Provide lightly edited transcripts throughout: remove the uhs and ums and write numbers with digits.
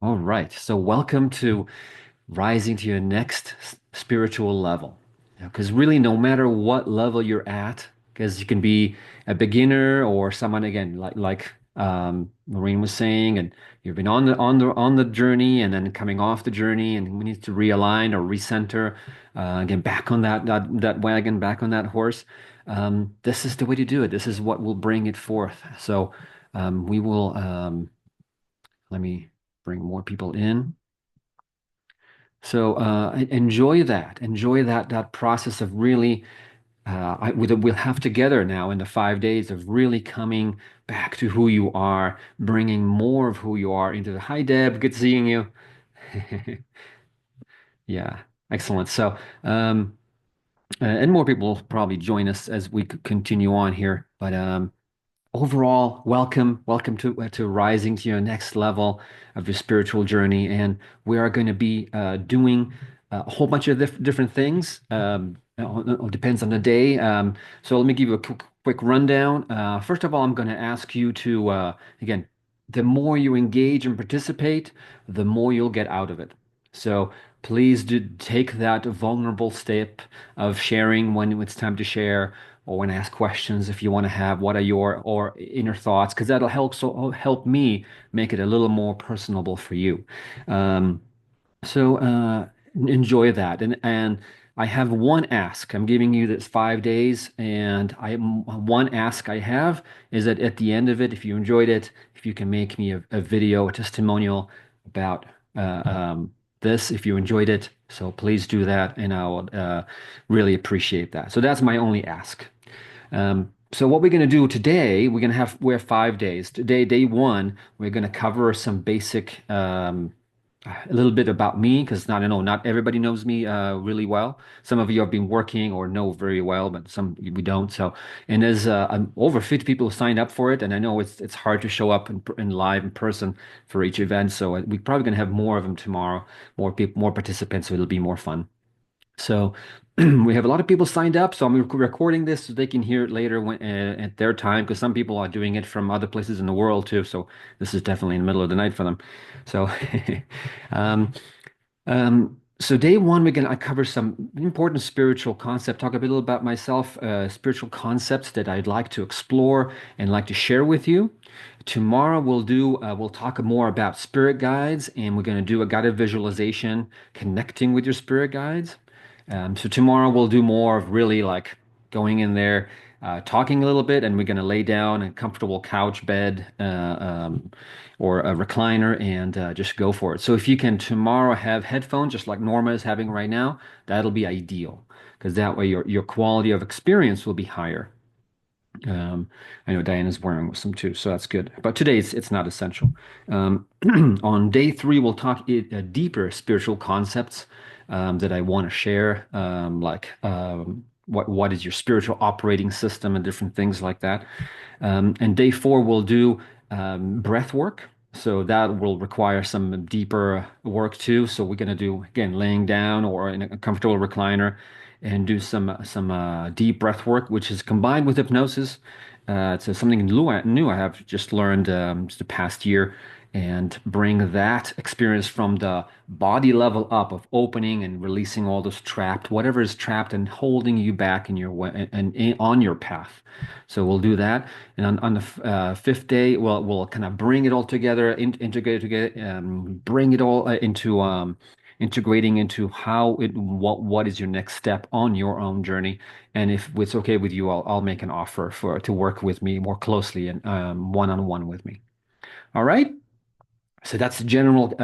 All right. So, welcome to rising to your next spiritual level. Because really, no matter what level you're at, because you can be a beginner or someone again, like Maureen was saying, and you've been on the journey and then coming off the journey, and we need to realign or recenter, again back on that wagon, back on that horse. This is the way to do it. This is what will bring it forth. So, we will. Let me bring more people in. So enjoy that. Enjoy that process of really we'll have together now in the 5 days of really coming back to who you are, bringing more of who you are into the. Hi, Deb. Good seeing you. Yeah, excellent. So and more people will probably join us as we continue on here. But overall, welcome to rising to your next level of your spiritual journey, and we are going to be doing a whole bunch of different things. It depends on the day. So let me give you a quick rundown. First of all, I'm going to ask you to again, the more you engage and participate, the more you'll get out of it. So please do take that vulnerable step of sharing when it's time to share or when I ask questions, if you want to have what are your or inner thoughts, because that'll help me make it a little more personable for you. Um, so enjoy that, and I have one ask. I'm giving you this 5 days, and I one ask I have is that at the end of it, if you enjoyed it, if you can make me a video, a testimonial about uh, um, this, if you enjoyed it. So please do that, and I would really appreciate that. So that's my only ask. So what we're going to do today, we're 5 days. Today, day one, we're going to cover some basic, a little bit about me because not I know not everybody knows me really well. Some of you have been working or know very well, but some we don't. So, and there's over 50 people who signed up for it, and I know it's hard to show up in live in person for each event. So we're probably going to have more of them tomorrow, more people, more participants, so it'll be more fun. So we have a lot of people signed up. So I'm recording this so they can hear it later at their time because some people are doing it from other places in the world too. So this is definitely in the middle of the night for them. So um, so day one, we're gonna I cover some important spiritual concept, talk a little about myself, spiritual concepts that I'd like to explore and like to share with you. Tomorrow we'll talk more about spirit guides, and we're gonna do a guided visualization connecting with your spirit guides. So tomorrow we'll do more of really like going in there, talking a little bit, and we're going to lay down a comfortable couch bed or a recliner and just go for it. So if you can tomorrow have headphones, just like Norma is having right now, that'll be ideal because that way your quality of experience will be higher. Um, I know Diana's wearing some too, so that's good. But today it's not essential. Um, on day three, we'll talk deeper spiritual concepts that I want to share, what is your spiritual operating system and different things like that. And day four, we'll do breath work. So that will require some deeper work too. So we're going to do again laying down or in a comfortable recliner and do some deep breath work, which is combined with hypnosis. So something new I have just learned just the past year, and bring that experience from the body level up of opening and releasing all those trapped, whatever is trapped and holding you back in your way and on your path. So we'll do that, and on the fifth day, we'll kind of bring it all together, integrate it together, bring it all into integrating into what is your next step on your own journey. And if it's okay with you, I'll make an offer for to work with me more closely and one-on-one with me. All right. So that's the general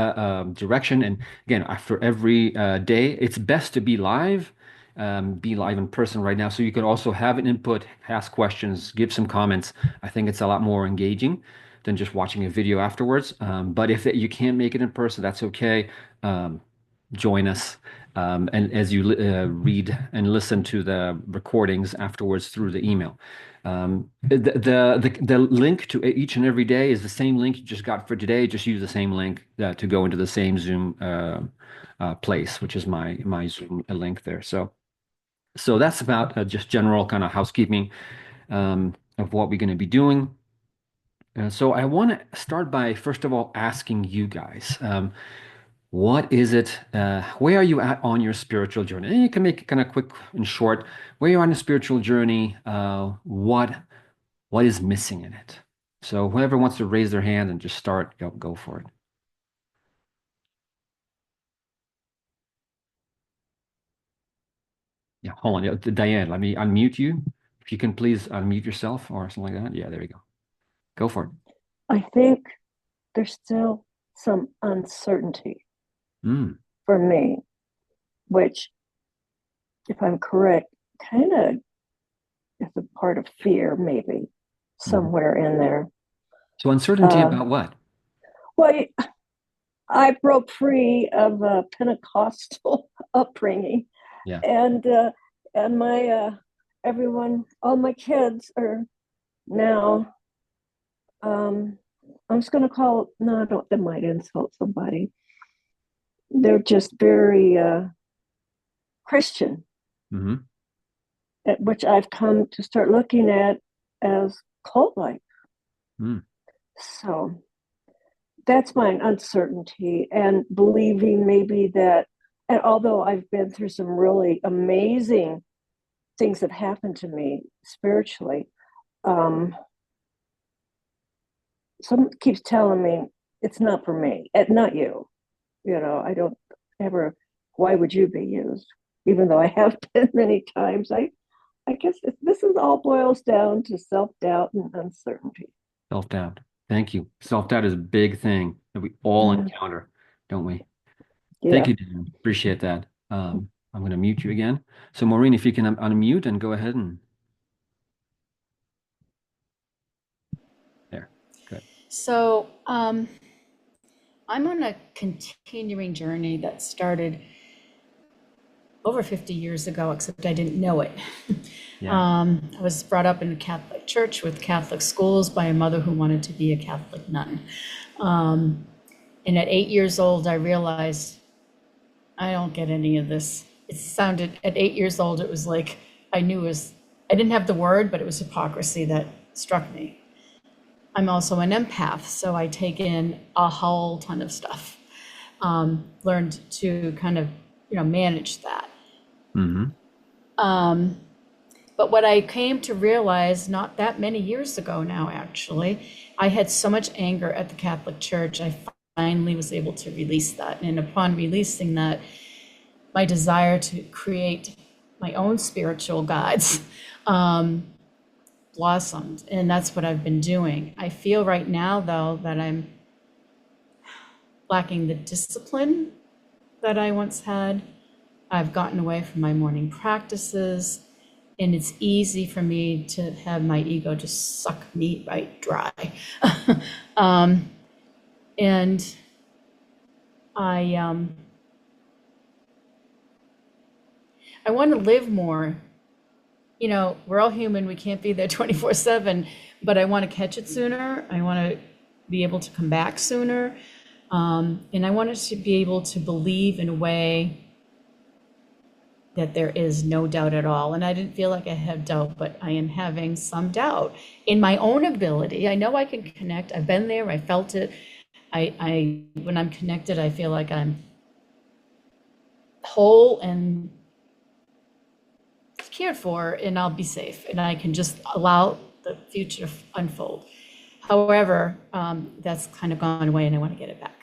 direction. And again, after every day, it's best to be live in person right now. So you can also have an input, ask questions, give some comments. I think it's a lot more engaging than just watching a video afterwards. But if you can't make it in person, that's okay. Join us. And as you read and listen to the recordings afterwards through the email. The link to each and every day is the same link you just got for today. Just use the same link to go into the same Zoom place, which is my Zoom link there. So that's about just general kind of housekeeping of what we're going to be doing. So I want to start by first of all asking you guys, what is it? Where are you at on your spiritual journey? And you can make it kind of quick and short. Where you're on a spiritual journey, what is missing in it? So whoever wants to raise their hand and just start, go for it. Yeah, hold on. Yeah, Diane, let me unmute you. If you can please unmute yourself or something like that. Yeah, there you go. Go for it. I think there's still some uncertainty Mm, for me, which, if I'm correct, kind of is a part of fear, maybe mhm. somewhere in there. So uncertainty Uh, about what? well, I broke free of a Pentecostal upbringing, Yeah. and my everyone, all my kids are now. Um, I'm just going to call. No, I don't. That might insult somebody. They're just very Christian, Hmm. at which I've come to start looking at as cult like. Mm, So that's my uncertainty and believing maybe that, and although I've been through some really amazing things that happened to me spiritually, um, someone keeps telling me it's not for me, not you. I don't ever, why would you be used? Even though I have been many times, I guess this is all boils down to self doubt and uncertainty. self-doubt. Thank you. Self-doubt is a big thing that we all Yeah, encounter, don't we? Thank yeah. you, Dan. Appreciate that. I'm going to mute you again. So, Maureen, if you can unmute and go ahead and there. Good. So, I'm on a continuing journey that started over 50 years ago, except I didn't know it. Yeah. I was brought up in a Catholic church with Catholic schools by a mother who wanted to be a Catholic nun. And at 8 years old, I realized I don't get any of this. It sounded, at 8 years old, it was like I knew it was, I didn't have the word, but it was hypocrisy that struck me. I'm also an empath, so I take in a whole ton of stuff. Learned to kind of, manage that. Hmm. But what I came to realize not that many years ago now, actually, I had so much anger at the Catholic Church. I finally was able to release that. And upon releasing that, my desire to create my own spiritual guides blossomed. And that's what I've been doing. I feel right now, though, that I'm lacking the discipline that I once had. I've gotten away from my morning practices, and it's easy for me to have my ego just suck me right dry. um, and I, um, I want to live more. We're all human. We can't be there 24/7, but I want to catch it sooner. I want to be able to come back sooner. And I wanted to be able to believe in a way that there is no doubt at all. And I didn't feel like I had doubt, but I am having some doubt in my own ability. I know I can connect. I've been there. I felt it. When I'm connected, I feel like I'm whole and cared for, and I'll be safe, and I can just allow the future to unfold. However, that's kind of gone away, and I want to get it back.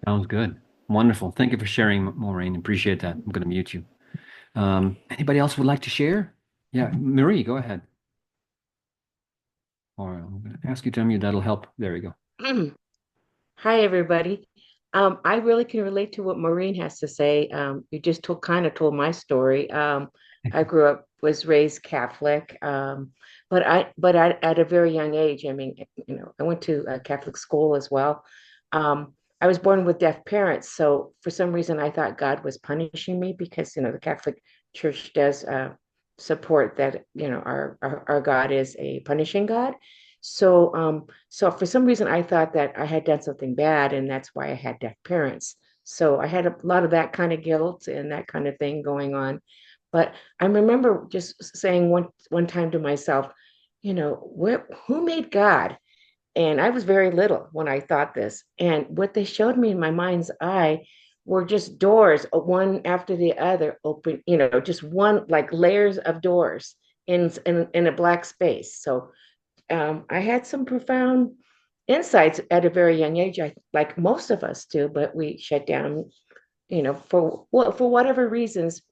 Sounds good. Wonderful. Thank you for sharing, Maureen. Appreciate that. I'm going to mute you. Anybody else would like to share? Yeah, Marie, go ahead. Or I'm going to ask you to unmute. That'll help. There we go. Hi, everybody. I really can relate to what Maureen has to say. You just kind of told my story. I grew up, was raised Catholic, at a very young age. I mean, I went to a Catholic school as well. I was born with deaf parents, so for some reason I thought God was punishing me because the Catholic Church does support that. Our God is a punishing God. So for some reason, I thought that I had done something bad, and that's why I had deaf parents. So I had a lot of that kind of guilt and that kind of thing going on. But I remember just saying one time to myself, who made God? And I was very little when I thought this. And what they showed me in my mind's eye were just doors, one after the other, open, just one, like layers of doors in a black space. So I had some profound insights at a very young age, like most of us do, but we shut down, for whatever reasons.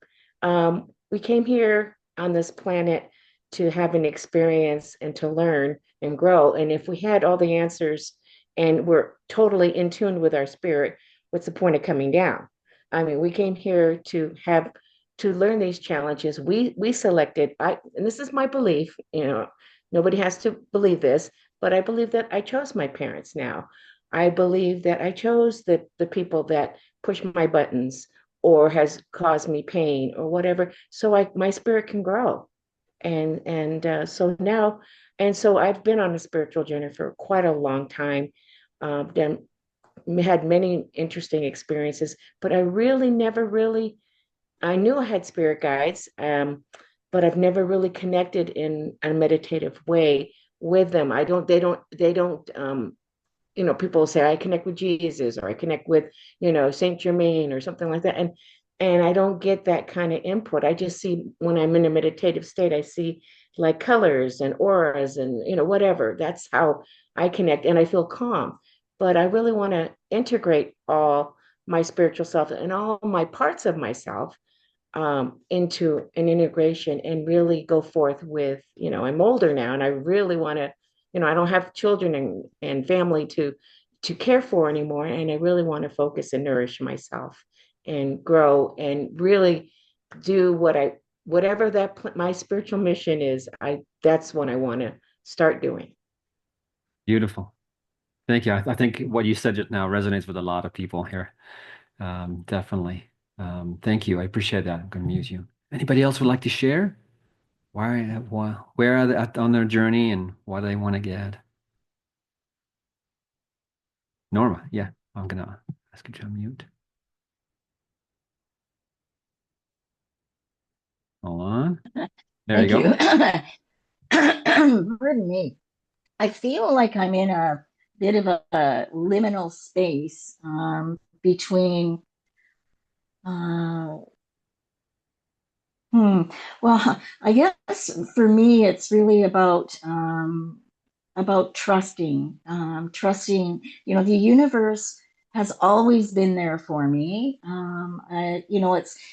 We came here on this planet to have an experience and to learn and grow. And if we had all the answers and we're totally in tune with our spirit, what's the point of coming down? I mean, we came here to learn these challenges. We selected, and this is my belief, nobody has to believe this, but I believe that I chose my parents now. I believe that I chose the people that push my buttons or has caused me pain or whatever, so my spirit can grow. So now, and so I've been on a spiritual journey for quite a long time. Done Had many interesting experiences, but I really never really, I knew I had spirit guides, but I've never really connected in a meditative way with them. They don't, people say I connect with Jesus or I connect with, Saint Germain or something like that. And I don't get that kind of input. I just see, when I'm in a meditative state, I see like colors and auras and, whatever. That's how I connect and I feel calm. But I really want to integrate all my spiritual self and all my parts of myself into an integration and really go forth with, I'm older now and I really want to, I don't have children and family to care for anymore. And I really want to focus and nourish myself and grow and really do whatever my spiritual mission is, that's what I want to start doing. Beautiful. Thank you. I think what you said just now resonates with a lot of people here. Definitely. Thank you. I appreciate that. I'm going to mute you. Anybody else would like to share? Where are they on their journey and what do they want to get? Norma, yeah, I'm going to ask you to unmute. Hold on. There you Thank go. you. Pardon me. I feel like I'm in a bit of a liminal space between, uh, hmm, well, I guess for me, it's really about trusting, the universe has always been there for me.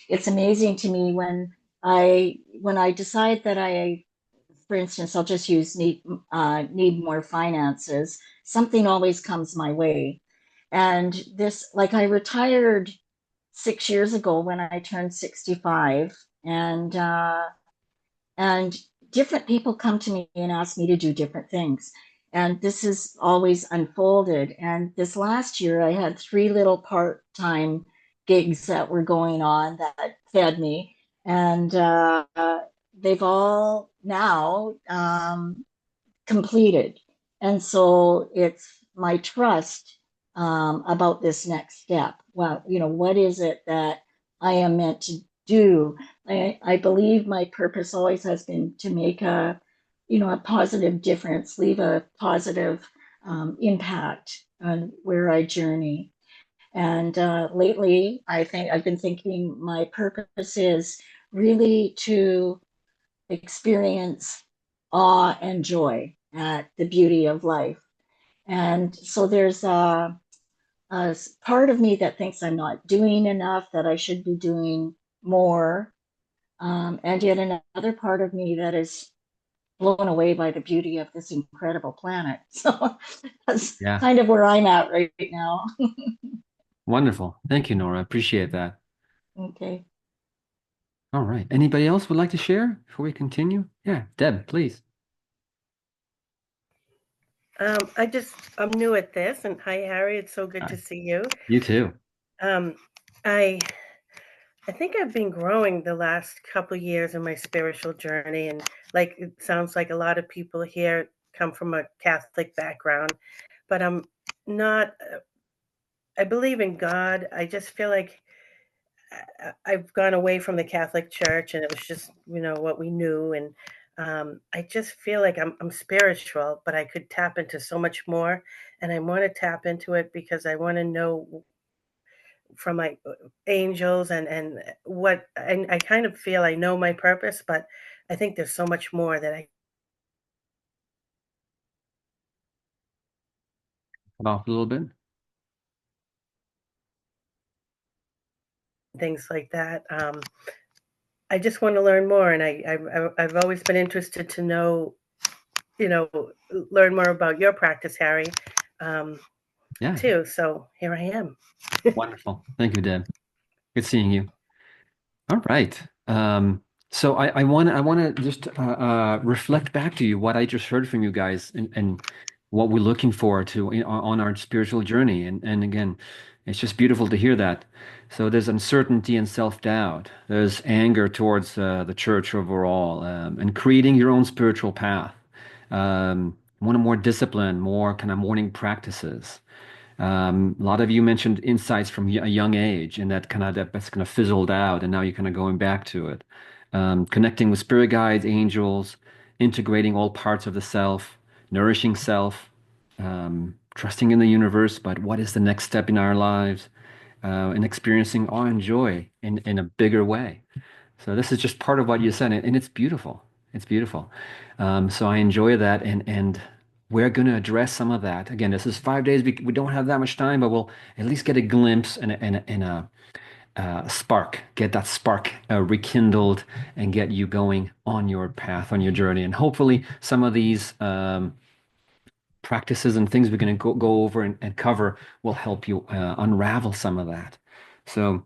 It's amazing to me when I decide that for instance, I'll just use need more finances. Something always comes my way, and this, like, I retired 6 years ago when I turned 65, and different people come to me and ask me to do different things, and this has always unfolded. And this last year, I had three little part-time gigs that were going on that fed me, and they've all now completed. And so it's my trust about this next step. Well, what is it that I am meant to do? I believe my purpose always has been to make a positive difference, leave a positive impact on where I journey. And lately, I think I've been thinking my purpose is really to experience awe and joy at the beauty of life. And so there's a part of me that thinks I'm not doing enough, that I should be doing more. And yet another part of me that is blown away by the beauty of this incredible planet. So that's Yeah, kind of where I'm at right now. wonderful. Thank you, Nora. I appreciate that. Okay. All right. Anybody else would like to share before we continue? Yeah, Deb, please. I'm new at this, and hi, Harry. It's so good to Hi. see you. You too. Um, I I think I've been growing the last couple years in my spiritual journey, and like it sounds like a lot of people here come from a Catholic background, but I'm not. I believe in God. I just feel like I've gone away from the Catholic Church, and it was just what we knew, and I just feel like I'm spiritual, but I could tap into so much more, and I want to tap into it because I want to know from my angels and what I kind of feel I know my purpose, but I think there's so much more that I Cut off a little bit. things like that. I just want to learn more, and I've always been interested to know, you know, learn more about your practice, Harry, um, Yeah, too. So here I am. wonderful. Thank you, Deb. Good seeing you. All right. So I want to just reflect back to you what I just heard from you guys and what we're looking forward to on our spiritual journey. And again, it's just beautiful to hear that. So there's uncertainty and self-doubt. There's anger towards the church overall, and creating your own spiritual path. One more discipline, more kind of morning practices. A lot of you mentioned insights from a young age, and that's kind of fizzled out, and now you're kind of going back to it. Connecting with spirit guides, angels, integrating all parts of the self, nourishing self, trusting in the universe. But what is the next step in our lives? And experiencing awe and joy in a bigger way. So this is just part of what you said, and it's beautiful. It's beautiful. So I enjoy that, and we're going to address some of that. Again, this is 5 days. We don't have that much time, but we'll at least get a glimpse and a spark, get that spark rekindled, and get you going on your path, on your journey. And hopefully, some of these practices and things we're going to go over and cover will help you unravel some of that. So.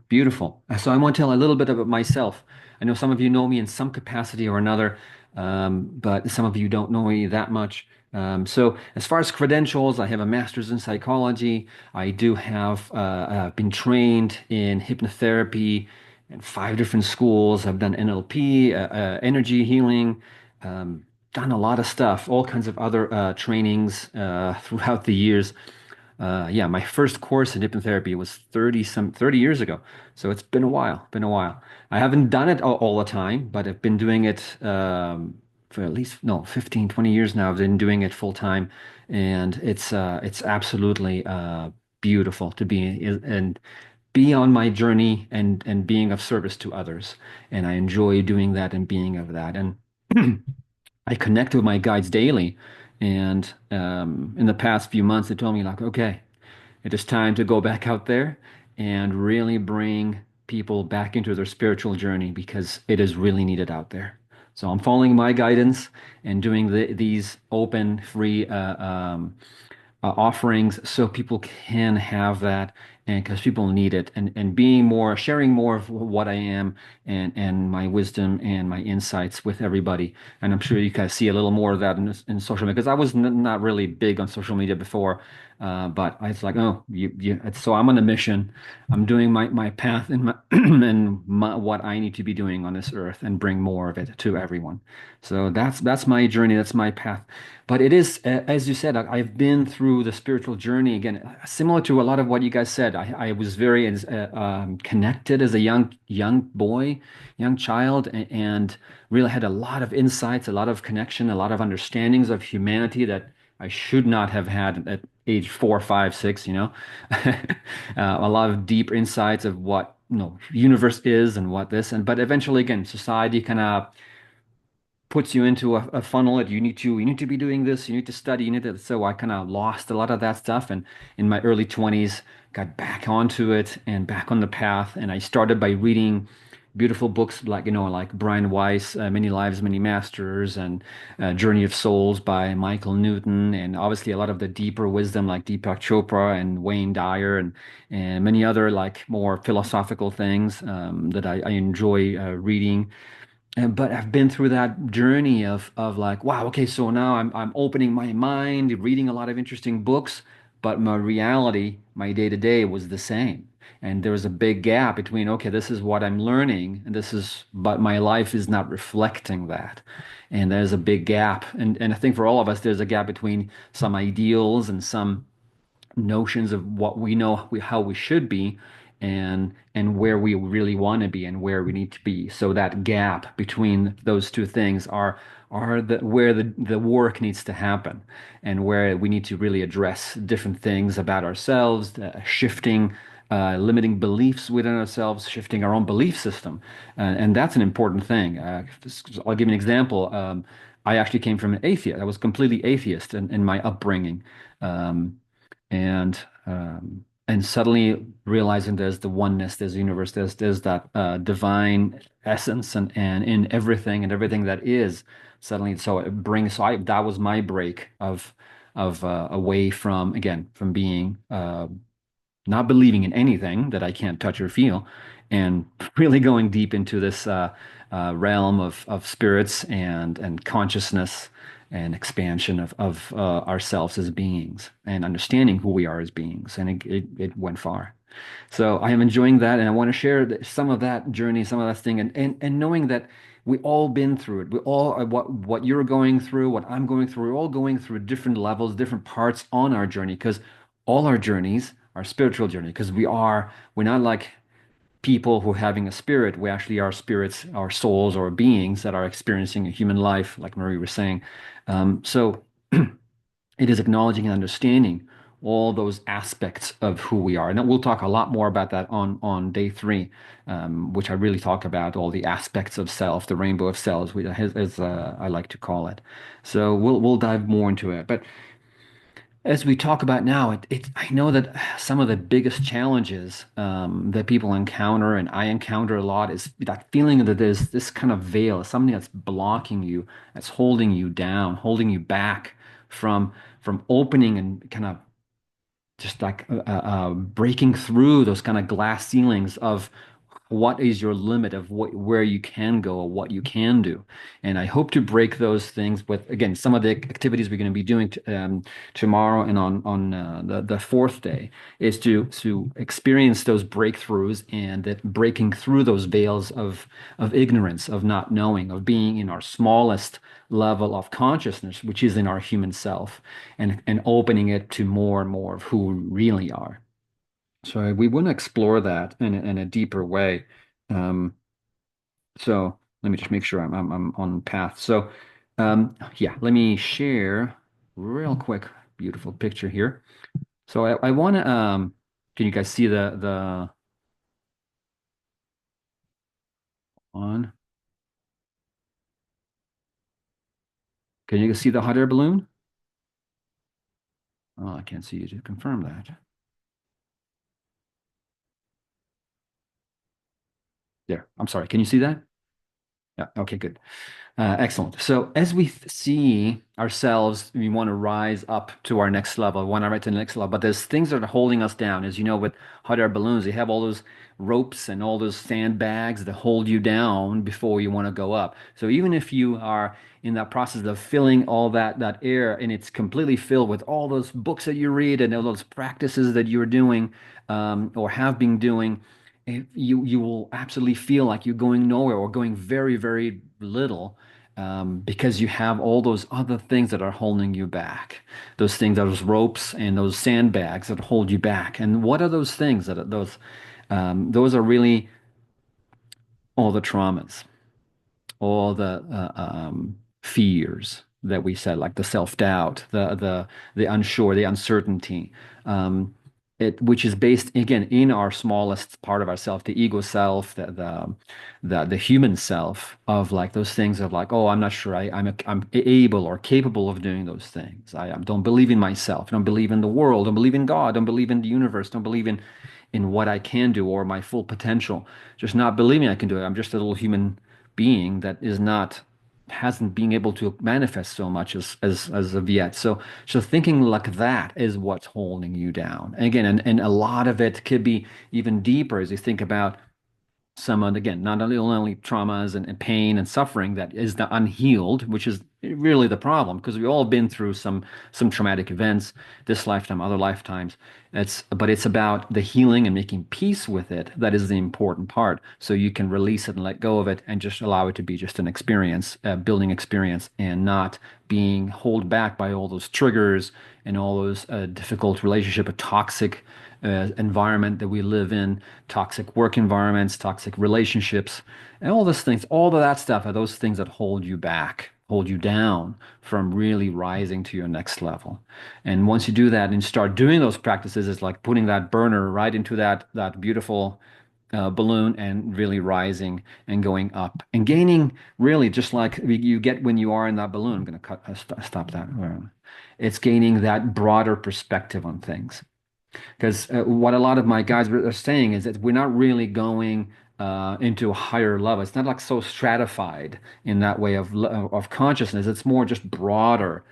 Beautiful. So I want to tell a little bit about myself. I know some of you know me in some capacity or another, but some of you don't know me that much. So as far as credentials, I have a master's in psychology. I do have been trained in hypnotherapy in 5 different schools. I've done NLP, energy healing, done a lot of stuff, all kinds of other trainings throughout the years. Yeah, my first course in hypnotherapy was 30 years ago. So it's been a while. I haven't done it all the time, but I've been doing it for at least, no, 15, 20 years now. I've been doing it full time, and it's absolutely beautiful to be and be on my journey and being of service to others. And I enjoy doing that and being of that. And I connect with my guides daily. And in the past few months, they told me, like, okay, it is time to go back out there and really bring people back into their spiritual journey because it is really needed out there. So I'm following my guidance and doing these open, free offerings so people can have that and because people need it and being more sharing more of what I am and my wisdom and my insights with everybody. And I'm sure you guys see a little more of that in social media because I was not really big on social media before, but I was like, oh, so I'm on a mission. I'm doing my path and what I need to be doing on this earth and bring more of it to everyone. So that's my journey. That's my path. But it is, as you said, I've been through the spiritual journey again, similar to a lot of what you guys said. I was very connected as a young boy, young child, and really had a lot of insights, a lot of connection, a lot of understandings of humanity that I should not have had at age 4, 5, 6. A lot of deep insights of what universe is and what this and but eventually again, society kind of puts you into a funnel that you need to be doing this, you need to study, you need to. So I kind of lost a lot of that stuff, and in my early 20s, got back onto it and back on the path. And I started by reading beautiful books like Brian Weiss, Many Lives, Many Masters, and Journey of Souls by Michael Newton, and obviously a lot of the deeper wisdom like Deepak Chopra and Wayne Dyer and many other like more philosophical things that I enjoy reading. But I've been through that journey of like, wow, okay, so now I'm opening my mind, reading a lot of interesting books, but my reality, my day to day was the same. And there was a big gap between, okay, this is what I'm learning, and but my life is not reflecting that. And there's a big gap. And I think for all of us, there's a gap between some ideals and some notions of what we know how we should be and where we really want to be and where we need to be. So that gap between those two things are the where the work needs to happen and where we need to really address different things about ourselves, shifting limiting beliefs within ourselves, shifting our own belief system. And that's an important thing. I'll give you an example. I actually came from an atheist. I was completely atheist in my upbringing. Um, and suddenly realizing there's the oneness, there's the universe, there's that divine essence and in everything and everything that is suddenly. So it brings. So that was my break of away from, again, from being not believing in anything that I can't touch or feel, and really going deep into this realm of spirits and consciousness and expansion of ourselves as beings and understanding who we are as beings. And it went far. So I am enjoying that, and I want to share some of that journey, some of that thing, and knowing that we all been through it. We all what you're going through, what I'm going through, we're all going through different levels, different parts on our journey, because all our journeys are spiritual journey, because we're not like people who are having a spirit. We actually are spirits, our souls, or beings that are experiencing a human life, like Marie was saying. So it is acknowledging and understanding all those aspects of who we are. And we'll talk a lot more about that on day three, which I really talk about all the aspects of self, the rainbow of selves, as I like to call it. So we'll dive more into it. But as we talk about now, I know that some of the biggest challenges that people encounter, and I encounter a lot, is that feeling that there's this kind of veil, something that's blocking you, that's holding you down, holding you back from opening and kind of just like breaking through those kind of glass ceilings of what is your limit of where you can go or what you can do. And I hope to break those things with, again, some of the activities we're going to be doing tomorrow and on the fourth day is to experience those breakthroughs and that breaking through those veils of ignorance, of not knowing, of being in our smallest level of consciousness, which is in our human self, and opening it to more and more of who we really are. So we want to explore that in a deeper way. Um, so let me just make sure I'm on path. So yeah, let me share real quick, beautiful picture here. So I want to can you guys see the on? Can you guys see the hot air balloon? Oh, I can't see you to confirm that. There. I'm sorry. Can you see that? Yeah. Okay, good. Excellent. So as we see ourselves, we want to rise up to our next level, we want to rise to the next level, but there's things that are holding us down. As you know, with hot air balloons, they have all those ropes and all those sandbags that hold you down before you want to go up. So even if you are in that process of filling all that air and it's completely filled with all those books that you read and all those practices that you're doing or have been doing, you will absolutely feel like you're going nowhere or going very, very little because you have all those other things that are holding you back. Those things, those ropes and those sandbags that hold you back. And what are those things that are those? Those are really all the traumas, all the fears that we said, like the self-doubt, the unsure, the uncertainty, which is based again in our smallest part of ourself, the ego self, the human self, of like those things of like, oh, I'm not sure I'm able or capable of doing those things. I don't believe in myself, don't believe in the world, don't believe in God, don't believe in the universe, don't believe in what I can do or my full potential. Just not believing I can do it. I'm just a little human being that is not hasn't been able to manifest so much as of yet. So thinking like that is what's holding you down. And again, and a lot of it could be even deeper as you think about someone, again, not only traumas and pain and suffering that is the unhealed, which is really the problem, because we've all been through some traumatic events, this lifetime, other lifetimes. But it's about the healing and making peace with it that is the important part. So you can release it and let go of it and just allow it to be just an experience, a building experience, and not being held back by all those triggers and all those difficult relationship, toxic environment that we live in, toxic work environments, toxic relationships, and all those things, all of that stuff are those things that hold you back, hold you down from really rising to your next level. And once you do that and start doing those practices, it's like putting that burner right into that beautiful balloon and really rising and going up and gaining really just like you get when you are in that balloon. I'm going to stop that. It's gaining that broader perspective on things. Because what a lot of my guys are saying is that we're not really going into a higher level. It's not like so stratified in that way of consciousness. It's more just broader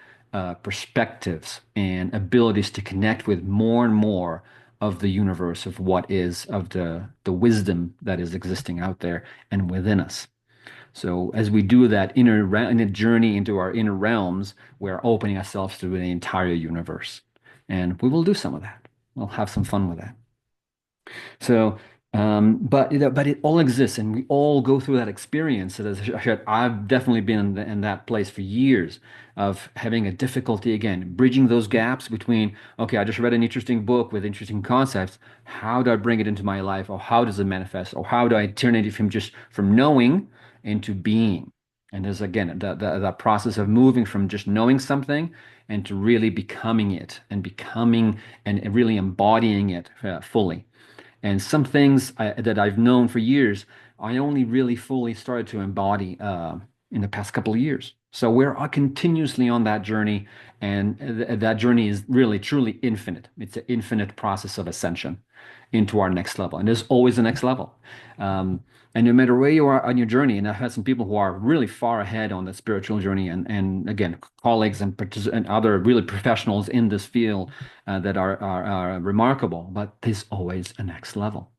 perspectives and abilities to connect with more and more of the universe of what is, of the wisdom that is existing out there and within us. So as we do that in a journey into our inner realms, we're opening ourselves to the entire universe. And we will do some of that. We'll have some fun with that. So, but it all exists, and we all go through that experience. So I've definitely been in that place for years of having a difficulty again, bridging those gaps between, okay, I just read an interesting book with interesting concepts. How do I bring it into my life, or how does it manifest, or how do I turn it from knowing into being? And there's again the process of moving from just knowing something and to really becoming it and becoming and really embodying it fully. And some things that I've known for years, I only really fully started to embody in the past couple of years. So we're continuously on that journey, and that journey is really truly infinite. It's an infinite process of ascension into our next level, and there's always a next level. And no matter where you are on your journey, and I've had some people who are really far ahead on the spiritual journey, and again, colleagues and other really professionals in this field that are remarkable, but there's always a next level.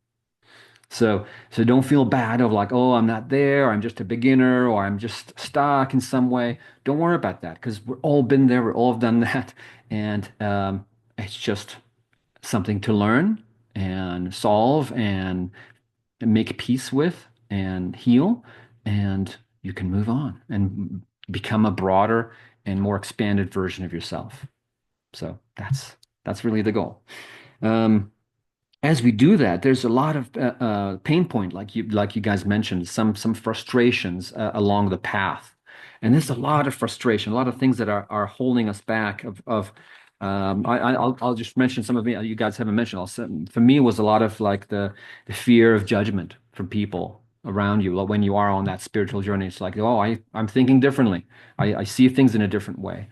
So don't feel bad of like, oh, I'm not there, or I'm just a beginner, or I'm just stuck in some way. Don't worry about that because we're all been there, we're all done that, and it's just something to learn and solve and make peace with and heal, and you can move on and become a broader and more expanded version of yourself. So that's really the goal. Um, as we do that, there's a lot of pain point, like you guys mentioned, some frustrations along the path, and there's a lot of frustration, a lot of things that are holding us back. I'll just mention some of it you guys haven't mentioned. For me, it was a lot of like the fear of judgment from people around you. Like when you are on that spiritual journey, it's like, oh, I'm thinking differently. I see things in a different way.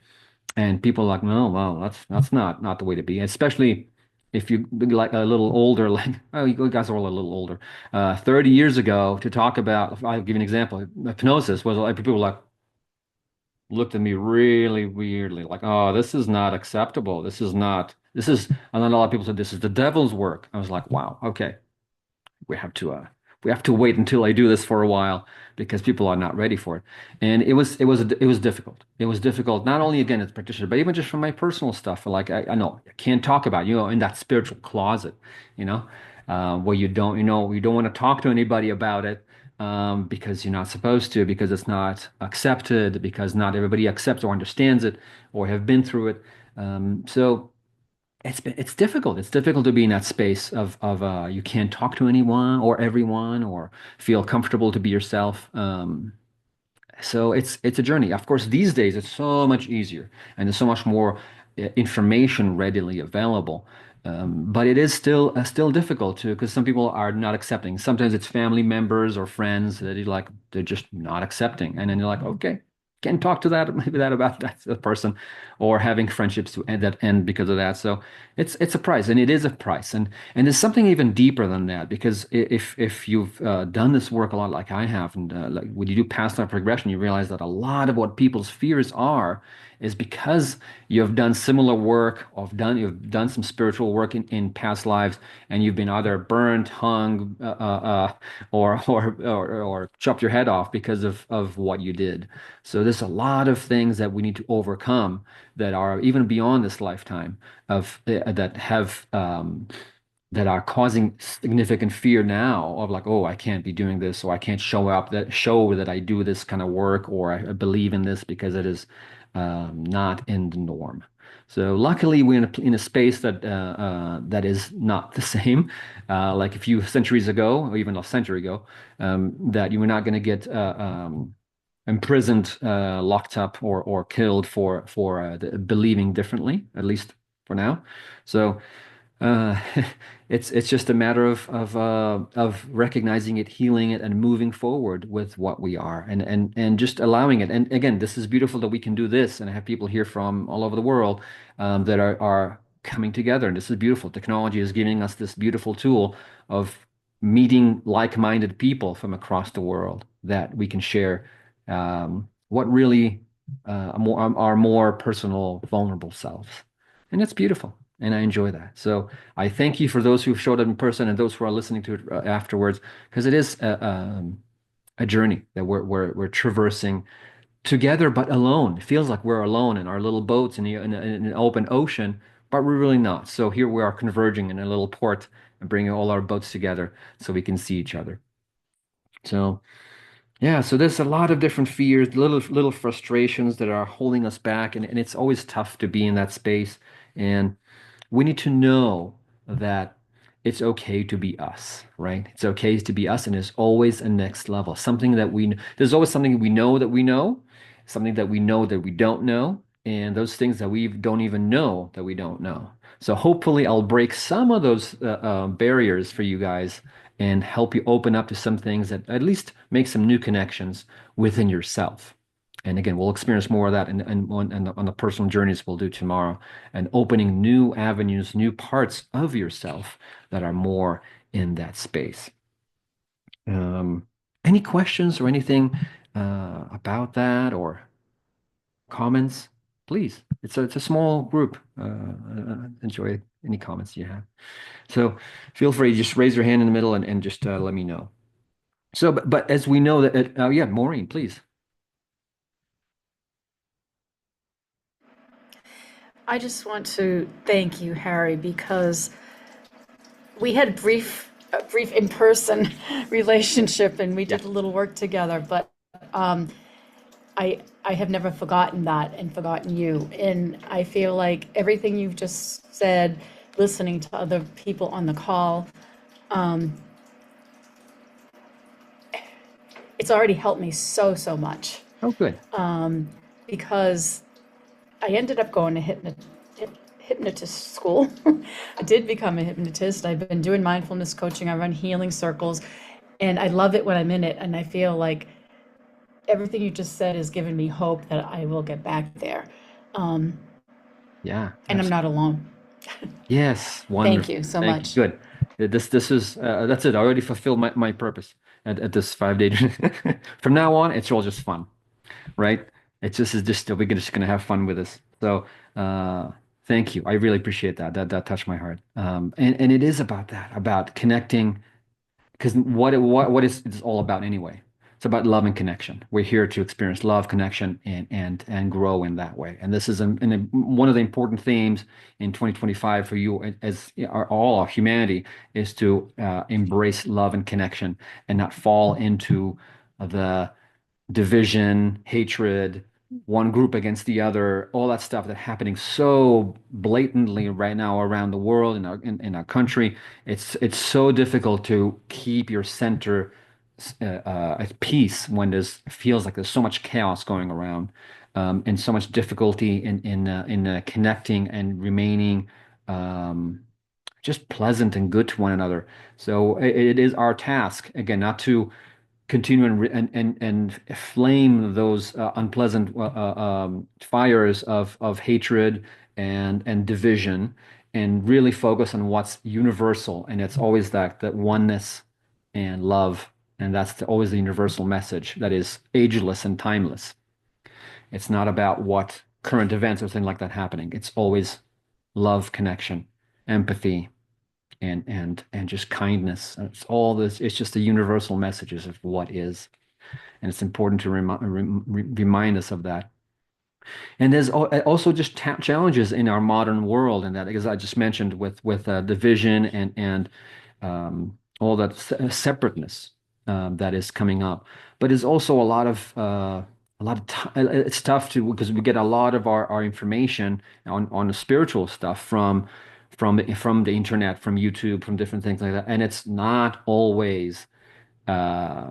And people are like, no, well, that's not the way to be, especially if you like a little older, like, oh, you guys are all a little older. 30 years ago, to talk about, I'll give you an example. Hypnosis was like people were like looked at me really weirdly, like, oh, this is not acceptable. This is, and then a lot of people said this is the devil's work. I was like, wow, okay, we have to uh we have to wait until I do this for a while because people are not ready for it. And it was difficult. It was difficult not only again as a practitioner, but even just from my personal stuff. Like I know I can't talk about, in that spiritual closet, you know, where you don't want to talk to anybody about it because you're not supposed to, because it's not accepted, because not everybody accepts or understands it or have been through it. So it's difficult. It's difficult to be in that space of you can't talk to anyone or everyone or feel comfortable to be yourself. So it's a journey. Of course, these days it's so much easier and there's so much more information readily available. But it is still difficult too because some people are not accepting. Sometimes it's family members or friends that they're just not accepting, and then you're like, okay, can't talk to that maybe that about that person, or having friendships that end because of that. So it's a price, and it is a price, and there's something even deeper than that because if you've done this work a lot like I have, and like when you do past life regression, you realize that a lot of what people's fears are is because you've done similar work or you've done some spiritual work in past lives, and you've been either burned, hung, or chopped your head off because of what you did. So there's a lot of things that we need to overcome that are even beyond this lifetime of that are causing significant fear now of like, oh, I can't be doing this, or I can't show that I do this kind of work, or I believe in this because it is not in the norm. So luckily, we're in a space that that is not the same. Like a few centuries ago, or even a century ago, that you were not going to get imprisoned, locked up, or killed for believing differently, at least for now. So uh, it's just a matter of recognizing it, healing it, and moving forward with what we are, and just allowing it. And again, this is beautiful that we can do this and have people here from all over the world that are coming together. And this is beautiful. Technology is giving us this beautiful tool of meeting like-minded people from across the world that we can share what really our more personal, vulnerable selves. And it's beautiful. And I enjoy that. So I thank you for those who showed up in person and those who are listening to it afterwards, because it is a journey that we're traversing together, but alone. It feels like we're alone in our little boats in an open ocean, but we're really not. So here we are converging in a little port and bringing all our boats together so we can see each other. So yeah, so there's a lot of different fears, little frustrations that are holding us back, and it's always tough to be in that space. And we need to know that it's okay to be us, right? It's okay to be us, and there's always a next level. There's always something we know, something that we know that we don't know, and those things that we don't even know that we don't know. So hopefully, I'll break some of those barriers for you guys and help you open up to some things that at least make some new connections within yourself. And again, we'll experience more of that on the personal journeys we'll do tomorrow, and opening new avenues, new parts of yourself that are more in that space. Um, any questions or anything about that or comments? Please. It's a small group. Enjoy any comments you have. So feel free, just raise your hand in the middle and just let me know. So, but as we know that, yeah, Maureen, please. I just want to thank you, Harry, because we had a brief in-person relationship and we Yeah. did a little work together, but um, I have never forgotten that and forgotten you. And I feel like everything you've just said, listening to other people on the call, it's already helped me so much Oh, good. because I ended up going to hypnotist school. I did become a hypnotist. I've been doing mindfulness coaching. I run healing circles, and I love it when I'm in it. And I feel like everything you just said has given me hope that I will get back there. Um, Yeah, and I'm absolutely. not alone. Yes, Thank wonderful. you so Thank you. much. Good. This is that's it. I already fulfilled my purpose at this 5 day. From now on, it's all just fun, right? It's just we're just gonna have fun with this. So uh thank you. I really appreciate that. That touched my heart. And it is about that, about connecting. Because what is it's all about anyway? It's about love and connection. We're here to experience love, connection, and grow in that way. And this is one of the important themes in 2025 for you as all of humanity is to embrace love and connection and not fall into the division, hatred, one group against the other, all that stuff that's happening so blatantly right now around the world in our country. It's so difficult to keep your center at peace when there's feels like there's so much chaos going around, and so much difficulty in connecting and remaining just pleasant and good to one another. So it is our task again not to continue and flame those unpleasant fires of hatred and division, and really focus on what's universal, and it's always that oneness and love, and that's always the universal message that is ageless and timeless. It's not about what current events or things like that happening. It's always love, connection, empathy, and just kindness. And it's all this. It's just the universal messages of what is, and it's important to remind us of that. And there's also just challenges in our modern world, and that, as I just mentioned, with division and all that separateness that is coming up. But there's also a lot of a lot of time. It's tough to because we get a lot of our information on the spiritual stuff from the internet, from YouTube, from different things like that, and it's not always uh,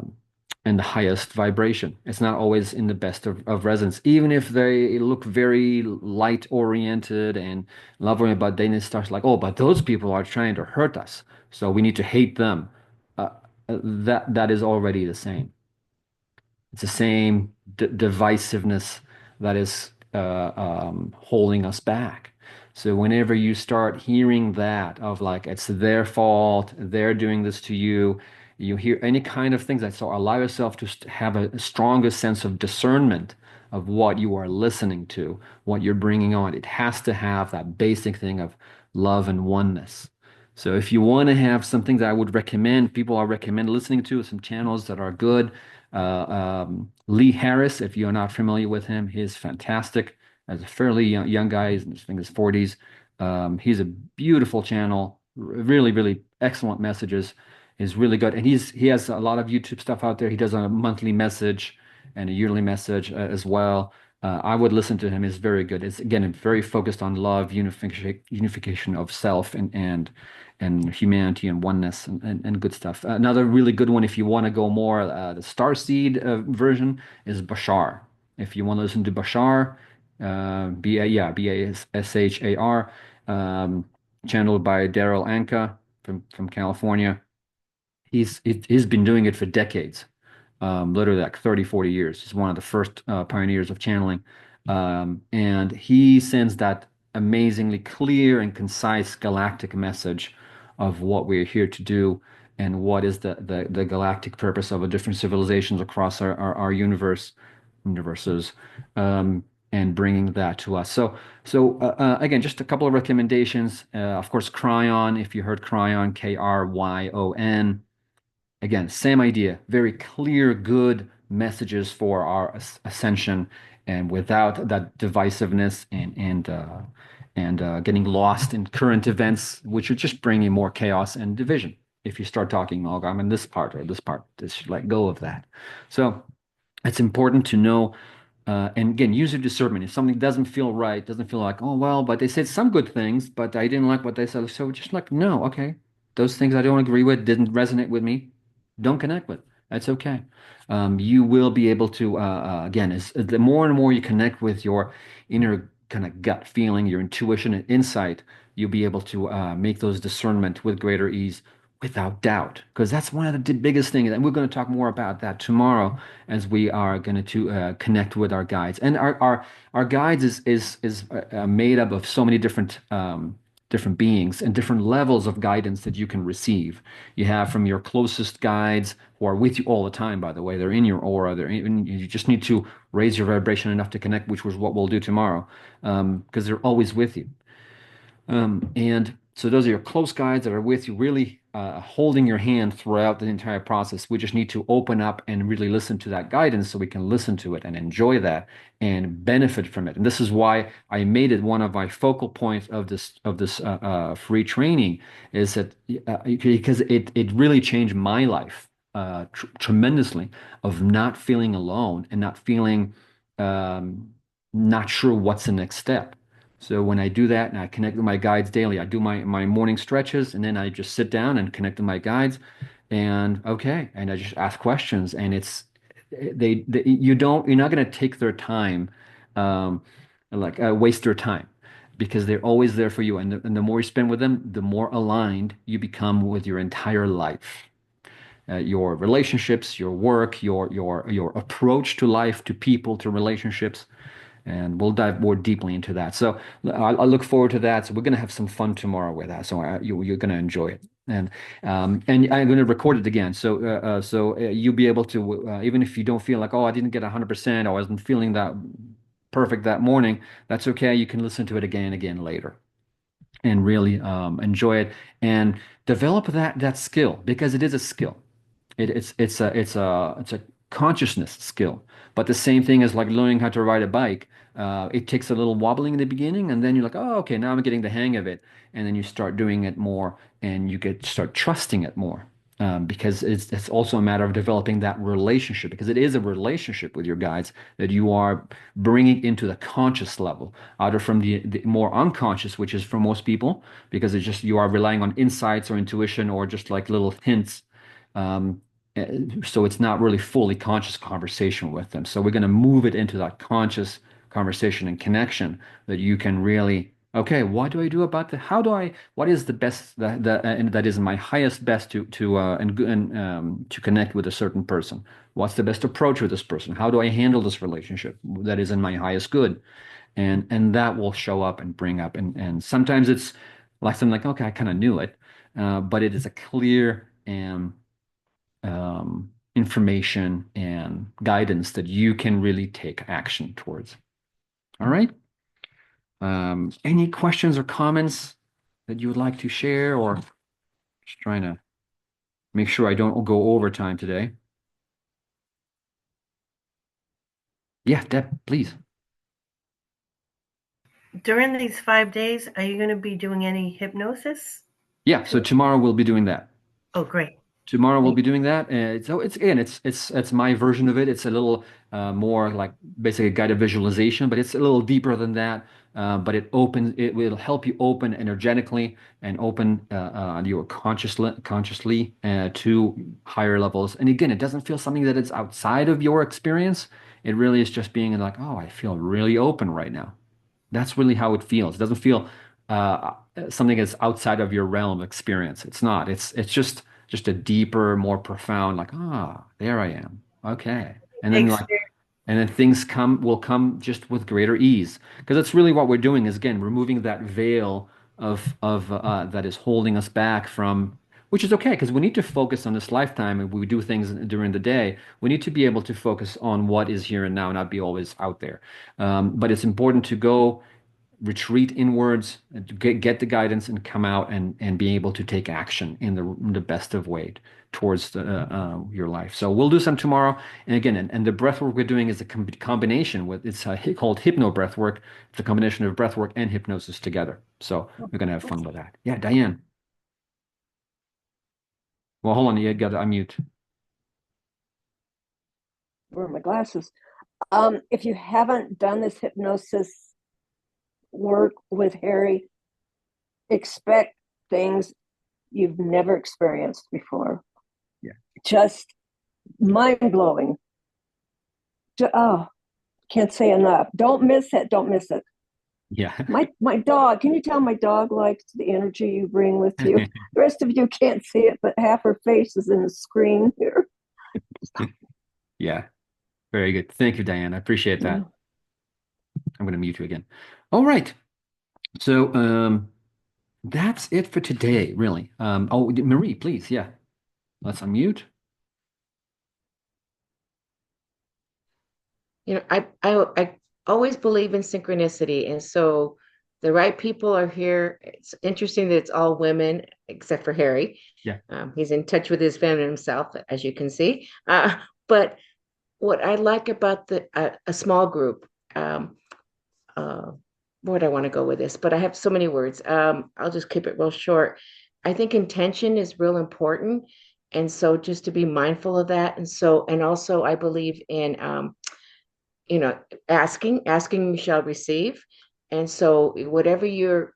in the highest vibration. It's not always in the best of resonance, even if they look very light oriented and love oriented. But then it starts like, oh, but those people are trying to hurt us, so we need to hate them. Uh, that is already the same. It's the same divisiveness that is holding us back. So whenever you start hearing that of like it's their fault, they're doing this to you, you hear any kind of things that so allow yourself to have a stronger sense of discernment of what you are listening to, what you're bringing on. It has to have that basic thing of love and oneness. So if you want to have something that I would recommend, people I recommend listening to some channels that are good. Lee Harris, if you're not familiar with him, he's fantastic as a fairly young guy. He's in his 40s. He's a beautiful channel, really, really excellent messages. He's really good, and he has a lot of YouTube stuff out there. He does a monthly message and a yearly message as well. I would listen to him. He's very good. It's again very focused on love, unification of self, and humanity and oneness and good stuff. Another really good one, if you want to go more, the Starseed version is Bashar. If you want to listen to Bashar, Bashar, channeled by Daryl Anka from California. He's been doing it for decades, literally like 30, 40 years. He's one of the first pioneers of channeling. And he sends that amazingly clear and concise galactic message of what we're here to do and what is the galactic purpose of the different civilizations across our universes, and bringing that to us. So again, just a couple of recommendations. Of course, Cryon, if you heard Cryon, Kryon. Again, same idea, very clear, good messages for our ascension, and without that divisiveness and getting lost in current events, which are just bringing more chaos and division. If you start talking, oh, I'm in this part or this part, just let go of that. So it's important to know, and again, use your discernment. If something doesn't feel right, doesn't feel like, oh, well, but they said some good things, but I didn't like what they said. So just like, no, okay. Those things I don't agree with didn't resonate with me. Don't connect with. That's okay. You will be able to, again, the more and more you connect with your inner kind of gut feeling, your intuition and insight, you'll be able to make those discernment with greater ease without doubt. Because that's one of the biggest things. And we're going to talk more about that tomorrow as we are going to connect with our guides. And our guides is made up of so many different beings and different levels of guidance that you can receive. You have from your closest guides who are with you all the time, by the way. They're in your aura. You just need to raise your vibration enough to connect, which was what we'll do tomorrow, because they're always with you. And so those are your close guides that are with you, really holding your hand throughout the entire process. We just need to open up and really listen to that guidance so we can listen to it and enjoy that and benefit from it. And this is why I made it one of my focal points of this free training, is that because it really changed my life tremendously, of not feeling alone and not feeling not sure what's the next step. So when I do that and I connect with my guides daily, I do my morning stretches and then I just sit down and connect with my guides, and okay, and I just ask questions, and you're not going to take their time, um, like waste their time, because they're always there for you, and the more you spend with them, the more aligned you become with your entire life, your relationships, your work, your approach to life, to people, to relationships, and we'll dive more deeply into that. So I look forward to that. So we're going to have some fun tomorrow with that. So you're going to enjoy it. And I'm going to record it again. So you'll be able to, even if you don't feel like, oh, I didn't get 100%, or I wasn't feeling that perfect that morning, that's okay. You can listen to it again and again later and really enjoy it and develop that skill, because it is a skill. It's a consciousness skill. But the same thing as like learning how to ride a bike. It takes a little wobbling in the beginning, and then you're like, oh, okay, now I'm getting the hang of it. And then you start doing it more, and you start trusting it more. because it's also a matter of developing that relationship, because it is a relationship with your guides that you are bringing into the conscious level, either from the more unconscious, which is for most people, because it's just you are relying on insights or intuition or just like little hints. Um, so it's not really fully conscious conversation with them. So we're going to move it into that conscious conversation and connection that you can really, okay, what do I do about the, how do I, what is the best and that is my highest best and to connect with a certain person? What's the best approach with this person? How do I handle this relationship that is in my highest good? And that will show up and bring up and sometimes it's like something like, okay, I kind of knew it, but it is a clear and information and guidance that you can really take action towards. All right. Any questions or comments that you would like to share, or just trying to make sure I don't go overtime today? Yeah, Deb, please. During these 5 days, are you going to be doing any hypnosis Yeah, so too? tomorrow we'll be doing that. Oh, great. Tomorrow we'll Thank be doing that. And so it's again, it's my version of it. It's a little more like basically a guided visualization, but it's a little deeper than that. But it will help you open energetically and open your consciously to higher levels. And again, it doesn't feel something that is outside of your experience. It really is just being like, oh, I feel really open right now. That's really how it feels. It doesn't feel uh, something that's outside of your realm of experience. It's not. It's just a deeper, more profound, like, ah, there I am. Okay. And then like Experience. and then things will come just with greater ease. Because that's really what we're doing is again, removing that veil of that is holding us back from, which is okay, because we need to focus on this lifetime and we do things during the day. We need to be able to focus on what is here and now, not be always out there. But it's important to go retreat inwards, and to get the guidance and come out and be able to take action in the best of way towards your life. So we'll do some tomorrow. And again, and the breath work we're doing is a combination with it's called hypno breath work. It's a combination of breath work and hypnosis together. So we're gonna have fun with that. Yeah, Diane. Well, hold on, you got to unmute. Where are my glasses? If you haven't done this hypnosis work with Harry, expect things you've never experienced before. Yeah. Just mind blowing. Oh, can't say enough. Don't miss it. Don't miss it. Yeah. My dog. Can you tell my dog likes the energy you bring with you? The rest of you can't see it, but half her face is in the screen here. Yeah. Very good. Thank you, Diane. I appreciate Yeah. that. I'm going to mute you again. All right. So that's it for today, really. Oh, Marie, please. Yeah. Let's unmute. I always believe in synchronicity, and so the right people are here. It's interesting that it's all women except for Harry. Yeah. He's in touch with his feminine himself, as you can see. But what I like about a small group, uh, where do I want to go with this? But I have so many words. I'll just keep it real short. I think intention is real important, and so just to be mindful of that. And so, and also, I believe in you know, asking you shall receive. And so whatever your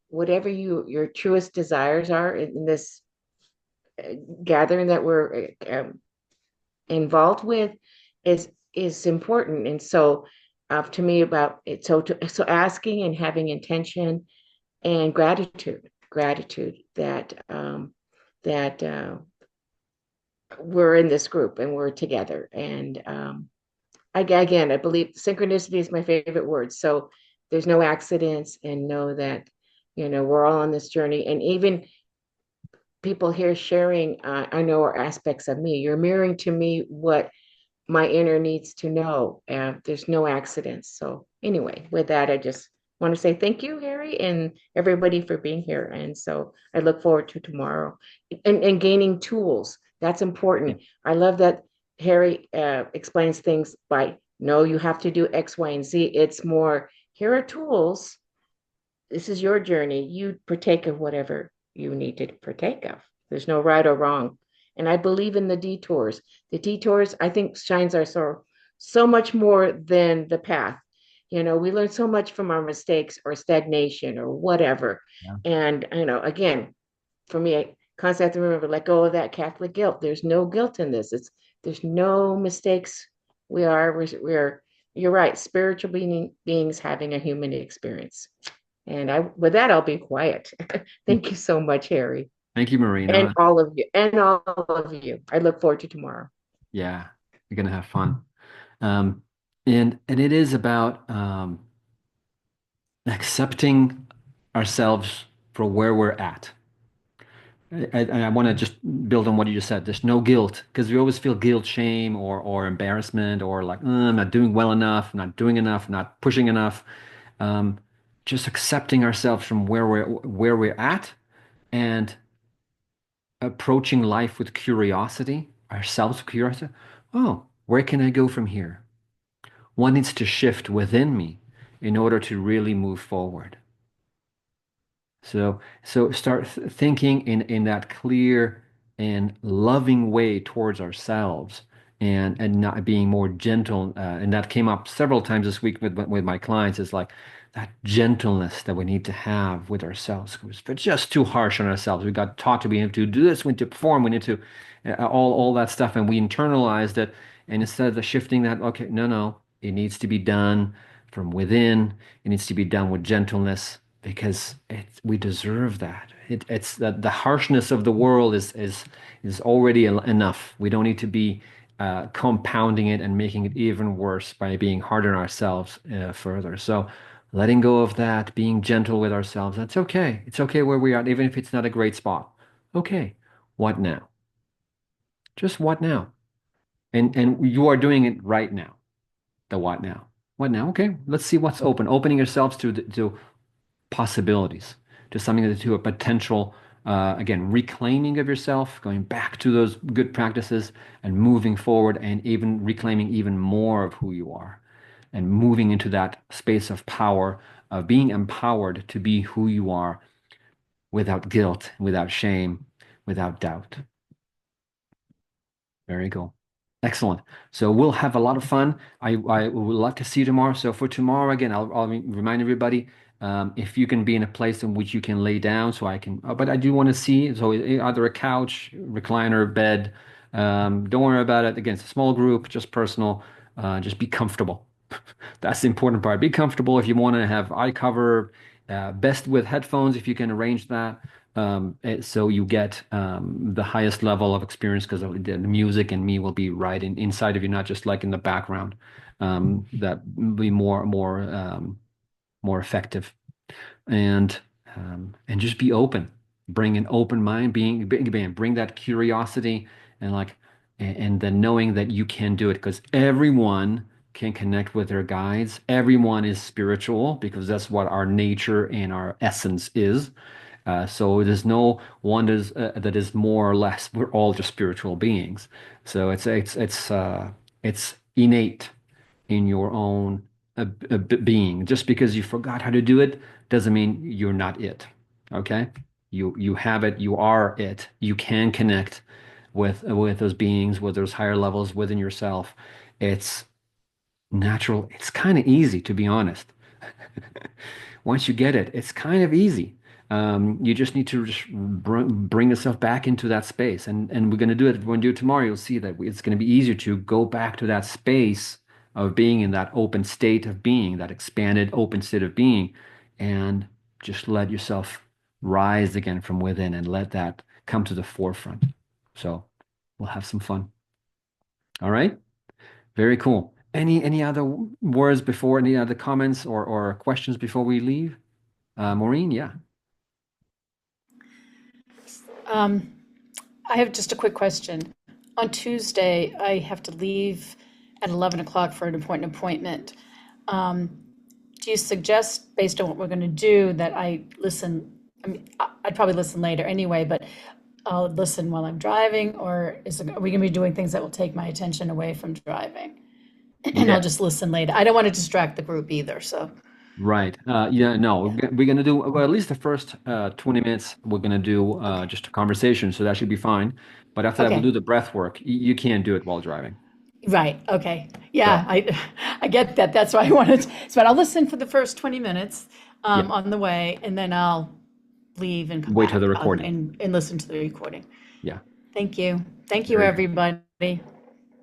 truest desires are in this gathering that we're involved with is important. And so to me about it, so asking and having intention and gratitude that we're in this group and we're together. And again, I believe synchronicity is my favorite word. So there's no accidents, and know that, we're all on this journey. And even people here sharing, I know, are aspects of me. You're mirroring to me what my inner needs to know. There's no accidents. So anyway, with that, I just want to say thank you, Harry, and everybody for being here. And so I look forward to tomorrow and gaining tools. That's Yeah. important. I love that Harry explains things by, no, you have to do X, Y, and Z. It's more, here are tools. This is your journey. You partake of whatever you need to partake of. There's no right or wrong. And I believe in the detours. The detours, I think, shines our so much more than the path. We learn so much from our mistakes or stagnation or whatever. Yeah. And, again, for me, I constantly have to remember, let go of that Catholic guilt. There's no guilt in this. There's no mistakes. We're you're right, spiritual beings having a human experience. And with that, I'll be quiet. Thank you so much, Harry, Thank you, and Marina. all of you, and all of you. I look forward to tomorrow. Yeah, you're gonna have fun. Um, and it is about accepting ourselves for where we're at. I want to just build on what you just said. There's no guilt because we always feel guilt, shame, or embarrassment, or like I'm not doing well enough, not doing enough, not pushing enough. Um, just accepting ourselves from where we're at and approaching life with curiosity, ourselves with curiosity. Oh, where can I go from here? What needs to shift within me in order to really move forward? So start thinking in that clear and loving way towards ourselves and not being more gentle. And that came up several times this week with my clients is like that gentleness that we need to have with ourselves. Because we're just too harsh on ourselves. We got taught to be able to do this, we need to perform, we need to all that stuff, and we internalized it. And instead of shifting that, okay, no, it needs to be done from within. It needs to be done with gentleness because we deserve that. It's that the harshness of the world is already enough. We don't need to be compounding it and making it even worse by being hard on ourselves further. So letting go of that, being gentle with ourselves, that's okay. It's okay where we are, even if it's not a great spot. Okay, what now? Just what now? And you are doing it right now. The what now? What now? Okay, let's see what's open. Opening yourselves to possibilities, to something to a potential, again, reclaiming of yourself, going back to those good practices and moving forward and even reclaiming even more of who you are and moving into that space of power, of being empowered to be who you are without guilt, without shame, without doubt. Very cool. Excellent. So we'll have a lot of fun. I would love to see you tomorrow. So for tomorrow, again, I'll remind everybody if you can be in a place in which you can lay down, so I can. But I do want to see. So either a couch, recliner, bed. Don't worry about it. Again, it's a small group, just personal. Just be comfortable. That's the important part. Be comfortable. If you want to have eye cover, best with headphones if you can arrange that. So you get the highest level of experience because the music and me will be right inside of you, not just like in the background. That will be more effective and just be open. Bring an open mind, bring that curiosity and like and then knowing that you can do it because everyone can connect with their guides. Everyone is spiritual because that's what our nature and our essence is. So there's no one that is more or less. We're all just spiritual beings. So it's innate in your own being. Just because you forgot how to do it doesn't mean you're not it. Okay? You have it. You are it. You can connect with those beings, with those higher levels within yourself. It's natural. It's kind of easy, to be honest. Once you get it, it's kind of easy. You just need to just bring yourself back into that space, and we're going to do it. We're going to do it tomorrow. You'll see that it's going to be easier to go back to that space of being in that open state of being, that expanded open state of being, and just let yourself rise again from within and let that come to the forefront. So we'll have some fun. All right. Very cool. Any other words before, any other comments or questions before we leave? Maureen, yeah. Um, I have just a quick question. On Tuesday, I have to leave at 11 o'clock for an important appointment. Um, do you suggest, based on what we're going to do, that I listen? I mean, I'd probably listen later anyway, but I'll listen while I'm driving, or are we going to be doing things that will take my attention away from driving? And Yeah. I'll just listen later. I don't want to distract the group either, so. Right. Yeah, no, we're gonna do well, at least the first 20 minutes. We're gonna do Okay. just a conversation, so that should be fine. But after that, we'll Okay. do the breath work. You can't do it while driving. Right. Okay. So, Yeah, I get that. That's why I wanted. But I'll listen for the first 20 minutes yeah, on the way, and then I'll leave and come wait till the back recording. and listen to the recording. Yeah, Thank you. Thank you, very good. everybody.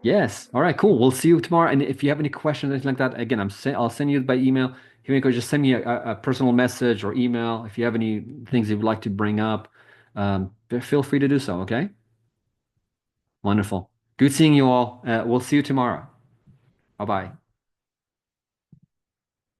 Yes. All right, cool. We'll see you tomorrow. And if you have any questions, anything like that, again, I'll send you by email. If you just send me a personal message or email. If you have any things you would like to bring up, feel free to do so. Okay. Wonderful. Good seeing you all. We'll see you tomorrow. Bye bye.